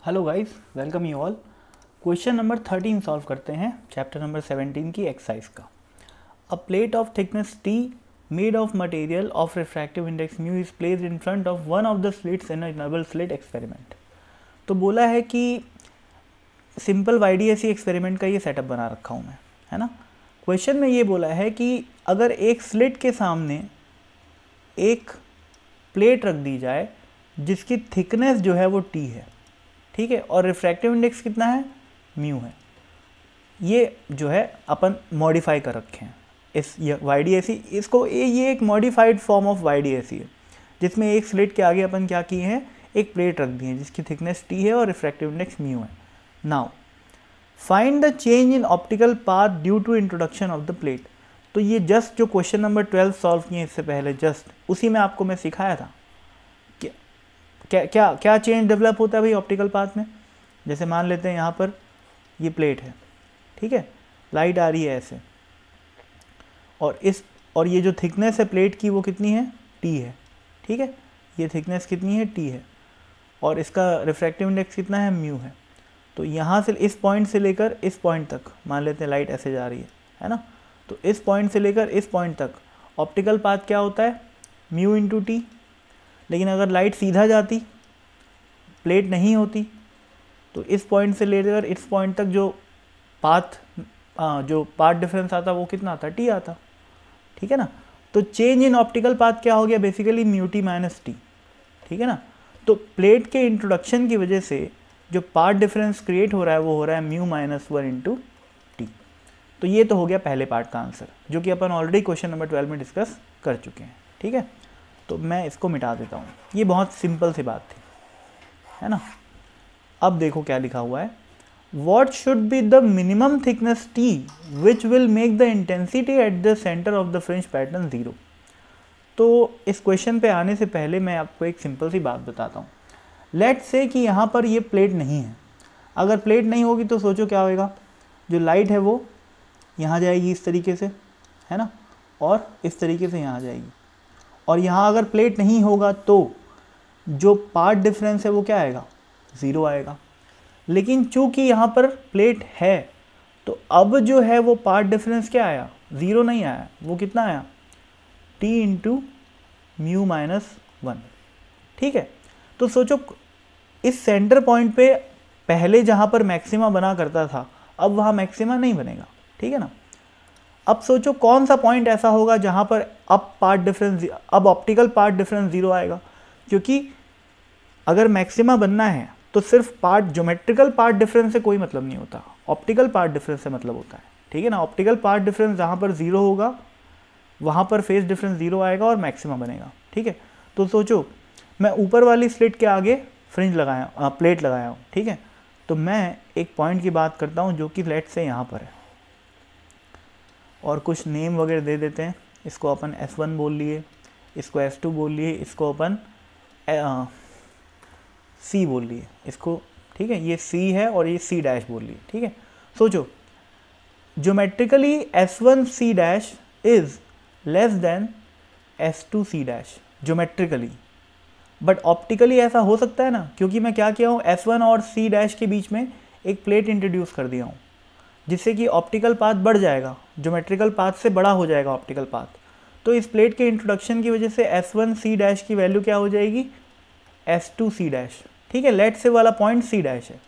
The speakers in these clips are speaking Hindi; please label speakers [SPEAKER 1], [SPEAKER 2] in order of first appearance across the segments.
[SPEAKER 1] Hello guys, welcome you all. Question number 13 solve करते हैं चैप्टर नंबर 17 की एक्सरसाइज का। अ plate of thickness T made of material of refractive index mu is placed in front of one of the slits in a double slit experiment. तो बोला है कि सिंपल वाईडीएसी एक्सपेरिमेंट का ये सेटअप बना रखा हूँ मैं, है ना। क्वेश्चन में ये बोला है कि अगर एक स्लिट के सामने एक प्लेट रख दी जाए जिसकी थिकनेस जो है वो टी है, ठीक है, और रिफ्रैक्टिव इंडेक्स कितना है, म्यू है। ये जो है अपन मॉडिफाई कर रखे हैं इस वाईडीएसी, इसको ये एक मॉडिफाइड फॉर्म ऑफ वाईडीएसी है जिसमें एक स्लिट के आगे अपन क्या किए हैं, एक प्लेट रख दी है जिसकी थिकनेस टी है और रिफ्रैक्टिव इंडेक्स म्यू है। Now find the change in optical path due to introduction of the plate. तो ये जस्ट जो क्वेश्चन नंबर 12 सॉल्व किए इससे पहले जस्ट उसी में आपको मैं सिखाया था क्या क्या क्या चेंज डेवलप होता है भाई ऑप्टिकल पाथ में। जैसे मान लेते हैं यहाँ पर ये प्लेट है, ठीक है, लाइट आ रही है ऐसे, और ये जो थिकनेस है प्लेट की वो कितनी है, टी है, ठीक है, ये थिकनेस कितनी है, टी है, और इसका रिफ्रैक्टिव इंडेक्स कितना है, म्यू है। तो यहाँ से इस पॉइंट से लेकर इस पॉइंट तक मान लेते हैं लाइट ऐसे जा रही है ना, तो इस पॉइंट से लेकर इस पॉइंट तक ऑप्टिकल पाथ क्या होता है, म्यू इंटू टी। लेकिन अगर लाइट सीधा जाती, प्लेट नहीं होती, तो इस पॉइंट से लेकर इस पॉइंट तक जो पाथ डिफरेंस आता वो कितना आता, टी आता, ठीक है ना। तो चेंज इन ऑप्टिकल पाथ क्या हो गया, basically mu T minus T, ठीक है ना। तो प्लेट के इंट्रोडक्शन की वजह से जो पाथ डिफरेंस क्रिएट हो रहा है वो हो रहा है म्यू माइनस 1 इंटू टी। तो ये तो हो गया पहले पार्ट का आंसर, जो कि अपन ऑलरेडी क्वेश्चन नंबर 12 में डिस्कस कर चुके हैं, ठीक है। तो मैं इसको मिटा देता हूँ, ये बहुत सिंपल सी बात थी, है ना। अब देखो क्या लिखा हुआ है, what should be the minimum thickness T which will make the intensity at the centre of the fringe pattern 0। तो इस क्वेश्चन पे आने से पहले मैं आपको एक सिंपल सी बात बताता हूँ। लेट्स से कि यहाँ पर ये प्लेट नहीं है। अगर प्लेट नहीं होगी तो सोचो क्या होएगा, जो लाइट है वो यहाँ जाएगी इस तरीके से, है ना, और इस तरीके से यहाँ जाएगी। और यहाँ अगर प्लेट नहीं होगा तो जो पाथ डिफरेंस है वो क्या आएगा, 0 आएगा। लेकिन चूंकि यहाँ पर प्लेट है तो अब जो है वो पाथ डिफरेंस क्या आया, 0 नहीं आया, वो कितना आया, t इंटू म्यू माइनस 1, ठीक है। तो सोचो इस सेंटर पॉइंट पे पहले जहाँ पर मैक्सिमा बना करता था अब वहाँ मैक्सिमा नहीं बनेगा, ठीक है ना। अब सोचो कौन सा पॉइंट ऐसा होगा जहाँ पर अब ऑप्टिकल पाथ डिफरेंस 0 आएगा, क्योंकि अगर मैक्सिमा बनना है तो सिर्फ ज्योमेट्रिकल पार्ट डिफरेंस से कोई मतलब नहीं होता, ऑप्टिकल पार्ट डिफरेंस से मतलब होता है, ठीक है ना। ऑप्टिकल पार्ट डिफरेंस जहाँ पर 0 होगा वहाँ पर फेज डिफरेंस 0 आएगा और मैक्सिमा बनेगा, ठीक है। तो सोचो मैं ऊपर वाली स्लिट के आगे फ्रिंज लगाया, प्लेट लगाया हूँ, ठीक है। तो मैं एक पॉइंट की बात करता हूँ जो कि लेट से यहाँ पर है, और कुछ नेम वगैरह दे देते हैं। इसको अपन S1 बोल लिए, इसको S2 बोल लिए, इसको अपन C बोल लिए इसको, ठीक है। ये C है और ये C डैश बोल लिए, ठीक है। सोचो geometrically S1 C dash is less than S2 C dash geometrically, but optically ऐसा हो सकता है ना, क्योंकि मैं क्या किया हूँ, S1 और C डैश के बीच में एक प्लेट इंट्रोड्यूस कर दिया हूँ जिससे कि ऑप्टिकल पाथ बढ़ जाएगा, ज्योमेट्रिकल पाथ से बड़ा हो जाएगा ऑप्टिकल पाथ। तो इस प्लेट के इंट्रोडक्शन की वजह से S1 C डैश की वैल्यू क्या हो जाएगी, S2 C डैश, ठीक है। लेट से वाला पॉइंट C डैश है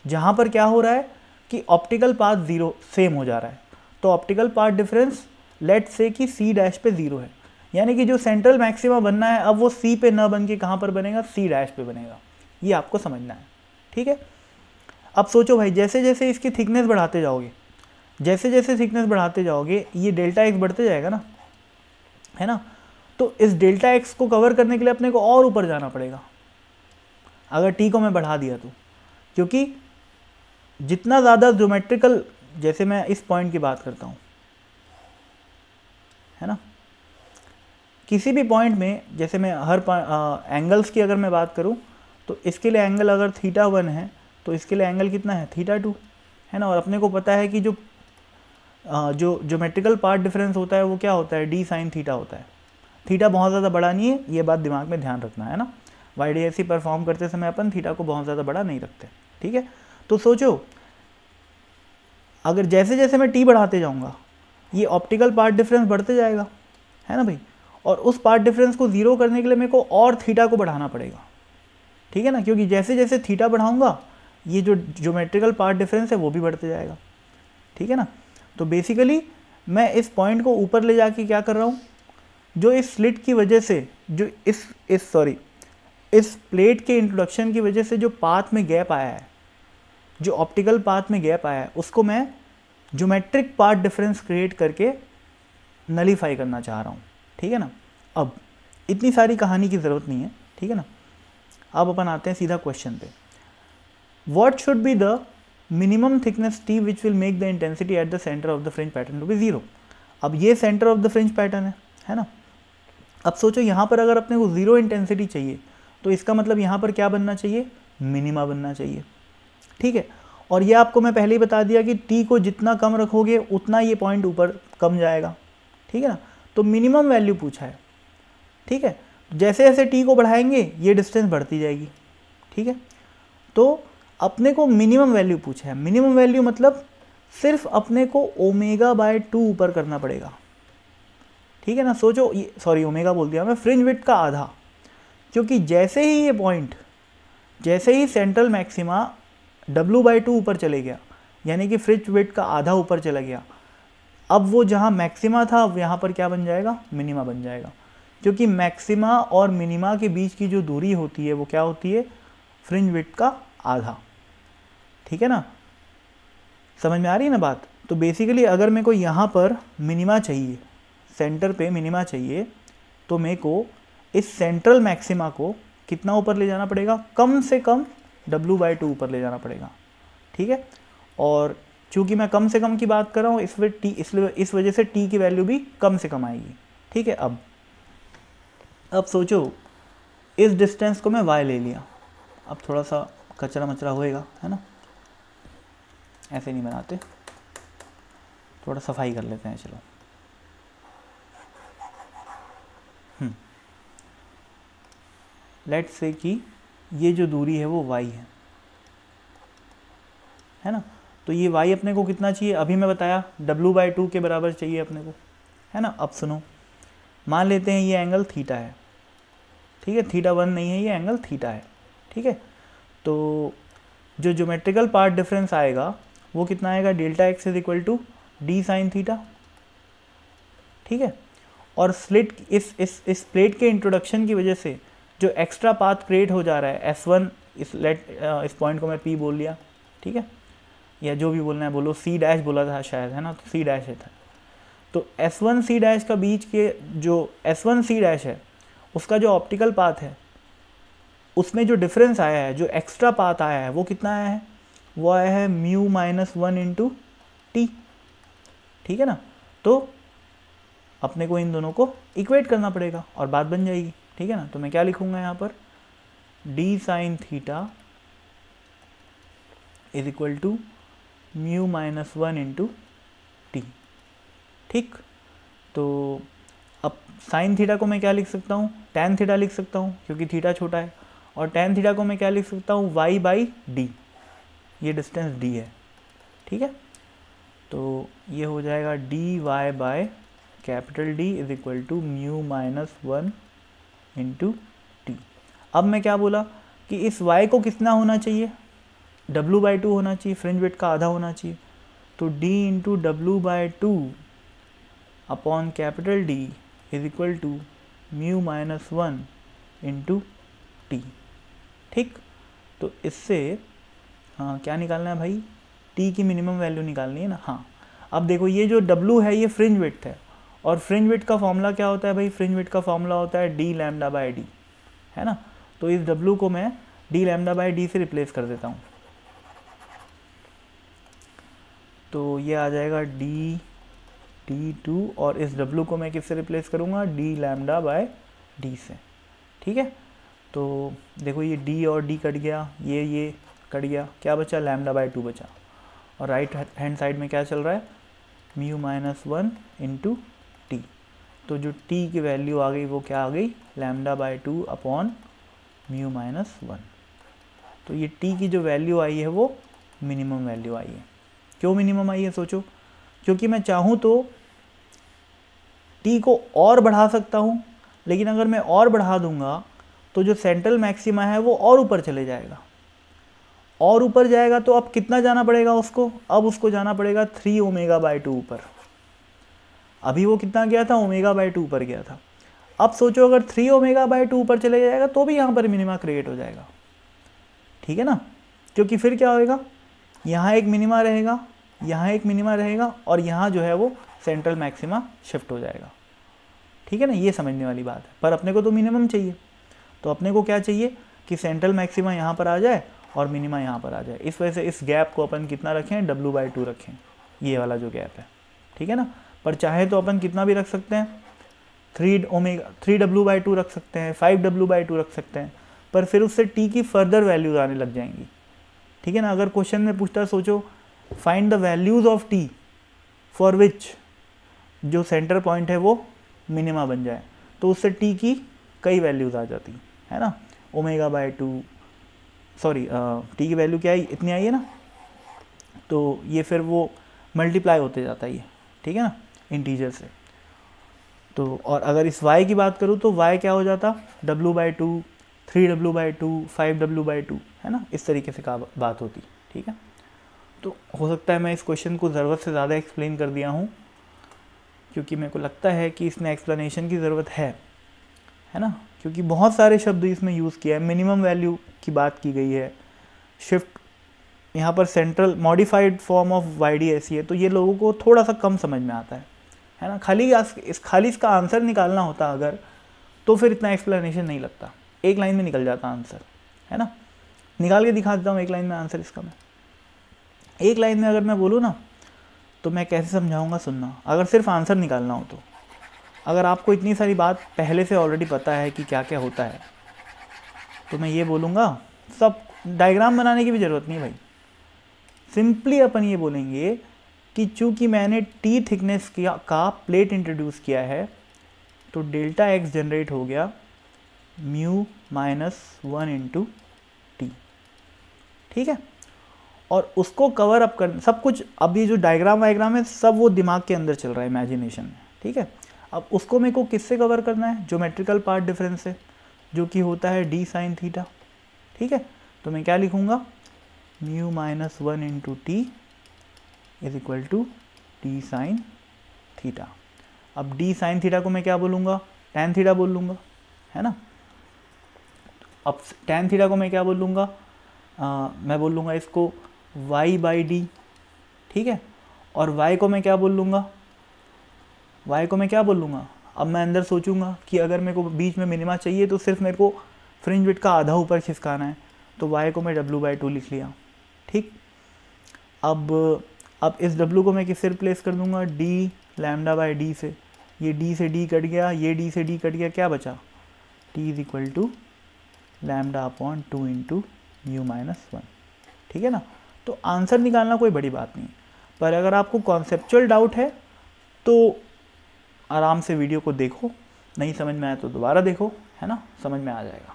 [SPEAKER 1] जहाँ पर क्या हो रहा है कि ऑप्टिकल पाथ 0 सेम हो जा रहा है, तो ऑप्टिकल पाथ डिफरेंस लेट से कि C डैश पे 0 है, यानी कि जो सेंट्रल मैक्सिमा बनना है अब वो C पे न बन के कहाँ पर बनेगा, C डैश पे बनेगा। ये आपको समझना है, ठीक है। अब सोचो भाई जैसे जैसे इसकी थिकनेस बढ़ाते जाओगे, जैसे जैसे थिकनेस बढ़ाते जाओगे ये डेल्टा एक्स बढ़ते जाएगा ना, है ना। तो इस डेल्टा एक्स को कवर करने के लिए अपने को और ऊपर जाना पड़ेगा अगर टी को मैं बढ़ा दिया तो, क्योंकि जितना ज़्यादा ज्योमेट्रिकल, जैसे मैं इस पॉइंट की बात करता हूँ, है ना, किसी भी पॉइंट में जैसे मैं हर एंगल्स की अगर मैं बात करूँ तो इसके लिए एंगल अगर θ1 है तो इसके लिए एंगल कितना है, θ2, है ना। और अपने को पता है कि जो ज्योमेट्रिकल पार्ट डिफरेंस होता है वो क्या होता है, d sin θ होता है। थीटा बहुत ज़्यादा बड़ा नहीं है, ये बात दिमाग में ध्यान रखना है ना। YDSC परफॉर्म करते समय अपन थीटा को बहुत ज़्यादा बड़ा नहीं रखते, ठीक है। तो सोचो अगर जैसे जैसे मैं टी बढ़ाते जाऊँगा ये ऑप्टिकल पार्ट डिफरेंस बढ़ते जाएगा, है ना भाई, और उस पार्ट डिफरेंस को ज़ीरो करने के लिए मेरे को और थीटा को बढ़ाना पड़ेगा, ठीक है ना, क्योंकि जैसे जैसे थीटा बढ़ाऊँगा ये जो ज्योमेट्रिकल पार्ट डिफरेंस है वो भी बढ़ते जाएगा, ठीक है ना। तो बेसिकली मैं इस पॉइंट को ऊपर ले जाके क्या कर रहा हूँ, जो इस स्लिट की वजह से जो इस प्लेट के इंट्रोडक्शन की वजह से जो पाथ में गैप आया है, जो ऑप्टिकल पाथ में गैप आया है, उसको मैं ज्योमेट्रिक पार्ट डिफरेंस क्रिएट करके नलीफाई करना चाह रहा हूँ, ठीक है ना। अब इतनी सारी कहानी की ज़रूरत नहीं है, ठीक है ना। अब अपन आते हैं सीधा क्वेश्चन पे। What should be the minimum thickness T which will make the intensity at the centre of the fringe pattern to be zero. अब ये centre of the fringe pattern है ना। अब सोचो यहाँ पर अगर अपने को ज़ीरो इंटेंसिटी चाहिए तो इसका मतलब यहाँ पर क्या बनना चाहिए, मिनिमा बनना चाहिए, ठीक है। और ये आपको मैं पहले ही बता दिया कि टी को जितना कम रखोगे उतना ये पॉइंट ऊपर कम जाएगा, ठीक है ना। तो मिनिमम वैल्यू पूछा है, ठीक है। जैसे जैसे टी को बढ़ाएंगे ये डिस्टेंस बढ़ती जाएगी, ठीक है। तो अपने को मिनिमम वैल्यू पूछा है, मिनिमम वैल्यू मतलब सिर्फ अपने को ω/2 ऊपर करना पड़ेगा, ठीक है ना। सोचो ये सॉरी ओमेगा बोल दिया मैं, फ्रिंज विड्थ का आधा, क्योंकि जैसे ही ये पॉइंट जैसे ही सेंट्रल मैक्सिमा W/2 ऊपर चले गया यानी कि फ्रिंज विड्थ का आधा ऊपर चला गया, अब वो जहाँ मैक्सिमा था अब यहाँ पर क्या बन जाएगा, मिनिमा बन जाएगा, क्योंकि मैक्सिमा और मिनिमा के बीच की जो दूरी होती है वो क्या होती है, फ्रिंज विड्थ का आधा, ठीक है ना। समझ में आ रही है ना बात। तो बेसिकली अगर मेरे को यहाँ पर मिनिमा चाहिए, सेंटर पे मिनिमा चाहिए, तो मेरे को इस सेंट्रल मैक्सिमा को कितना ऊपर ले जाना पड़ेगा, कम से कम W/2 ऊपर ले जाना पड़ेगा, ठीक है। और चूंकि मैं कम से कम की बात कर रहा हूँ इसलिए इस वजह से टी की वैल्यू भी कम से कम आएगी, ठीक है। अब सोचो इस डिस्टेंस को मैं y ले लिया, अब थोड़ा सा कचरा मचरा होएगा, है ना, ऐसे नहीं बनाते, थोड़ा सफाई कर लेते हैं, चलो। लेट्स से कि ये जो दूरी है वो y है ना। तो ये y अपने को कितना चाहिए, अभी मैं बताया W/2 के बराबर चाहिए अपने को, है ना। अब सुनो, मान लेते हैं ये एंगल थीटा है, ठीक है, θ1 नहीं है, ये एंगल थीटा है, ठीक है। तो जो ज्योमेट्रिकल पार्ट डिफरेंस आएगा वो कितना आएगा, Δx = d sin थीटा, ठीक है। और स्लिट इस प्लेट के इंट्रोडक्शन की वजह से जो एक्स्ट्रा पाथ क्रिएट हो जा रहा है S1, इस पॉइंट को मैं P बोल लिया, ठीक है, या जो भी बोलना है बोलो, C' बोला था शायद, है ना, तो C' है था। तो S1 C' का बीच के जो S1 C' है उसका जो ऑप्टिकल पाथ है उसमें जो डिफरेंस आया है, जो एक्स्ट्रा पाथ आया है वो कितना आया है, वो आया है μ-1 × t, ठीक है ना। तो अपने को इन दोनों को इक्वेट करना पड़ेगा और बात बन जाएगी, ठीक है ना। तो मैं क्या लिखूंगा यहाँ पर, d sin थीटा = μ-1 × t, ठीक। तो अब साइन थीटा को मैं क्या लिख सकता हूँ, tan थीटा लिख सकता हूँ क्योंकि थीटा छोटा है, और tan थीटा को मैं क्या लिख सकता हूँ, y/d, ये डिस्टेंस d है, ठीक है। तो ये हो जाएगा dy/D = μ-1 × t। अब मैं क्या बोला कि इस y को कितना होना चाहिए, W/2 होना चाहिए, फ्रिंज विड्थ का आधा होना चाहिए। तो d × W/2 upon D = μ-1 × t, ठीक। तो इससे क्या निकालना है भाई, t की मिनिमम वैल्यू निकालनी है ना। हाँ, अब देखो ये जो W है ये फ्रिंज विड्थ है, और फ्रिंज विड्थ का फॉर्मूला क्या होता है भाई, फ्रिंज विड्थ का फॉर्मूला होता है dλ/d, है ना। तो इस W को मैं dλ/d से रिप्लेस कर देता हूँ, तो ये आ जाएगा d2, और इस W को मैं किससे रिप्लेस करूँगा, dλ/d से, ठीक है। तो देखो ये d और d कट गया, ये कट गया, क्या बचा, λ/2 बचा, और राइट हैंड साइड में क्या चल रहा है, μ-1 × t। तो जो t की वैल्यू आ गई वो क्या आ गई, λ/2 अपॉन म्यू माइनस 1। तो ये टी की जो वैल्यू आई है वो मिनिमम वैल्यू आई है। क्यों मिनिमम आई है सोचो, क्योंकि मैं चाहूँ तो टी को और बढ़ा सकता हूँ, लेकिन अगर मैं और बढ़ा दूंगा तो जो सेंट्रल मैक्सिमा है वो और ऊपर चले जाएगा, और ऊपर जाएगा तो अब कितना जाना पड़ेगा उसको, अब उसको जाना पड़ेगा 3 ओमेगा बाई 2 ऊपर। अभी वो कितना गया था, ओमेगा बाई 2 ऊपर गया था। अब सोचो अगर 3 ओमेगा बाई 2 ऊपर चले जाएगा तो भी यहाँ पर मिनिमा क्रिएट हो जाएगा, ठीक है ना, क्योंकि फिर क्या होएगा, यहाँ एक मिनिमा रहेगा, यहाँ एक मिनिमा रहेगा, और यहाँ जो है वो सेंट्रल मैक्सिमा शिफ्ट हो जाएगा, ठीक है ना। ये समझने वाली बात है। पर अपने को तो मिनिमम चाहिए, तो अपने को क्या चाहिए कि सेंट्रल मैक्सिमा यहाँ पर आ जाए और मिनिमा यहाँ पर आ जाए। इस वजह से इस गैप को अपन कितना रखें, W/2 रखें, ये वाला जो गैप है, ठीक है ना। पर चाहे तो अपन कितना भी रख सकते हैं, 3W/2 रख सकते हैं, 5W/2 रख सकते हैं, पर फिर उससे टी की फर्दर वैल्यूज आने लग जाएंगी, ठीक है ना। अगर क्वेश्चन में पूछता है, सोचो find the values of T for which जो सेंटर पॉइंट है वो मिनिमा बन जाए, तो उससे टी की कई वैल्यूज आ जाती है ना, ω/2, सॉरी टी की वैल्यू क्या आई, इतनी आई है ना, तो ये फिर वो मल्टीप्लाई होते जाता है ये, ठीक है ना, इंटीजर से। तो और अगर इस y की बात करूँ तो y क्या हो जाता, W/2, 3W/2, 5W/2, है ना, इस तरीके से का बात होती, ठीक है। तो हो सकता है मैं इस क्वेश्चन को ज़रूरत से ज़्यादा एक्सप्लेन कर दिया हूँ, क्योंकि मेरे को लगता है कि इसमें एक्सप्लेनेशन की ज़रूरत है ना, क्योंकि बहुत सारे शब्द इसमें यूज़ किया है। मिनिमम वैल्यू की बात की गई है, शिफ्ट, यहाँ पर central modified form of YDSE है, तो ये लोगों को थोड़ा सा कम समझ में आता है ना। खाली इसका आंसर निकालना होता अगर, तो फिर इतना एक्सप्लेनेशन नहीं लगता, एक लाइन में निकल जाता आंसर, है ना। निकाल के दिखा देता हूँ एक लाइन में आंसर इसका। मैं एक लाइन में अगर मैं बोलूँ ना तो मैं कैसे समझाऊंगा, सुनना, अगर सिर्फ आंसर निकालना हो तो। अगर आपको इतनी सारी बात पहले से ऑलरेडी पता है कि क्या क्या होता है, तो मैं ये बोलूँगा, सब डायग्राम बनाने की भी ज़रूरत नहीं भाई, सिंपली अपन ये बोलेंगे कि चूँकि मैंने टी थिकनेस का प्लेट इंट्रोड्यूस किया है, तो डेल्टा एक्स जनरेट हो गया म्यू माइनस 1 इंटू टी, ठीक है। और उसको कवर अप कर सब कुछ, अब ये जो डायग्राम वायग्राम है सब वो दिमाग के अंदर चल रहा है, इमेजिनेशन में, ठीक है। अब उसको मेरे को किससे कवर करना है, ज्योमेट्रिकल पार्ट डिफरेंस से, जो कि होता है d sin थीटा, ठीक है। तो मैं क्या लिखूँगा, mu minus 1 into T is equal to d sin theta. अब d sin थीटा को मैं क्या बोलूँगा, tan थीटा बोल लूँगा, है ना। अब tan थीटा को मैं क्या बोल लूँगा, मैं बोल लूँगा इसको y/d, ठीक है। और y को मैं क्या बोल लूँगा, y को मैं क्या बोल लूँगा, अब मैं अंदर सोचूंगा कि अगर मेरे को बीच में मिनिमा चाहिए तो सिर्फ मेरे को फ्रिंज विड्थ का आधा ऊपर खिसकाना है, तो y को मैं W/2 लिख लिया, ठीक। अब इस W को मैं किससे रिप्लेस कर दूंगा, d λ/d से, ये d से d कट गया, ये d से d कट गया, क्या बचा, t is equal to λ/2 into mu minus 1, ठीक है ना। तो आंसर निकालना कोई बड़ी बात नहीं, पर अगर आपको कॉन्सेप्चुअल डाउट है तो आराम से वीडियो को देखो, नहीं समझ में आया तो दोबारा देखो, है ना, समझ में आ जाएगा।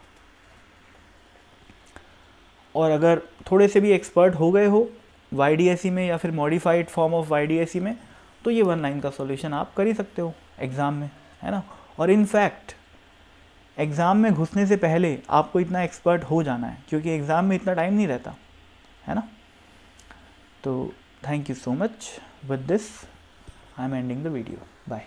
[SPEAKER 1] और अगर थोड़े से भी एक्सपर्ट हो गए हो YDSE में या फिर मॉडिफाइड फॉर्म ऑफ YDSE में, तो ये 1 लाइन का सॉल्यूशन आप कर ही सकते हो एग्ज़ाम में, है ना। और इनफैक्ट एग्ज़ाम में घुसने से पहले आपको इतना एक्सपर्ट हो जाना है, क्योंकि एग्ज़ाम में इतना टाइम नहीं रहता, है ना। तो thank you so much, with this I am ending the video, bye.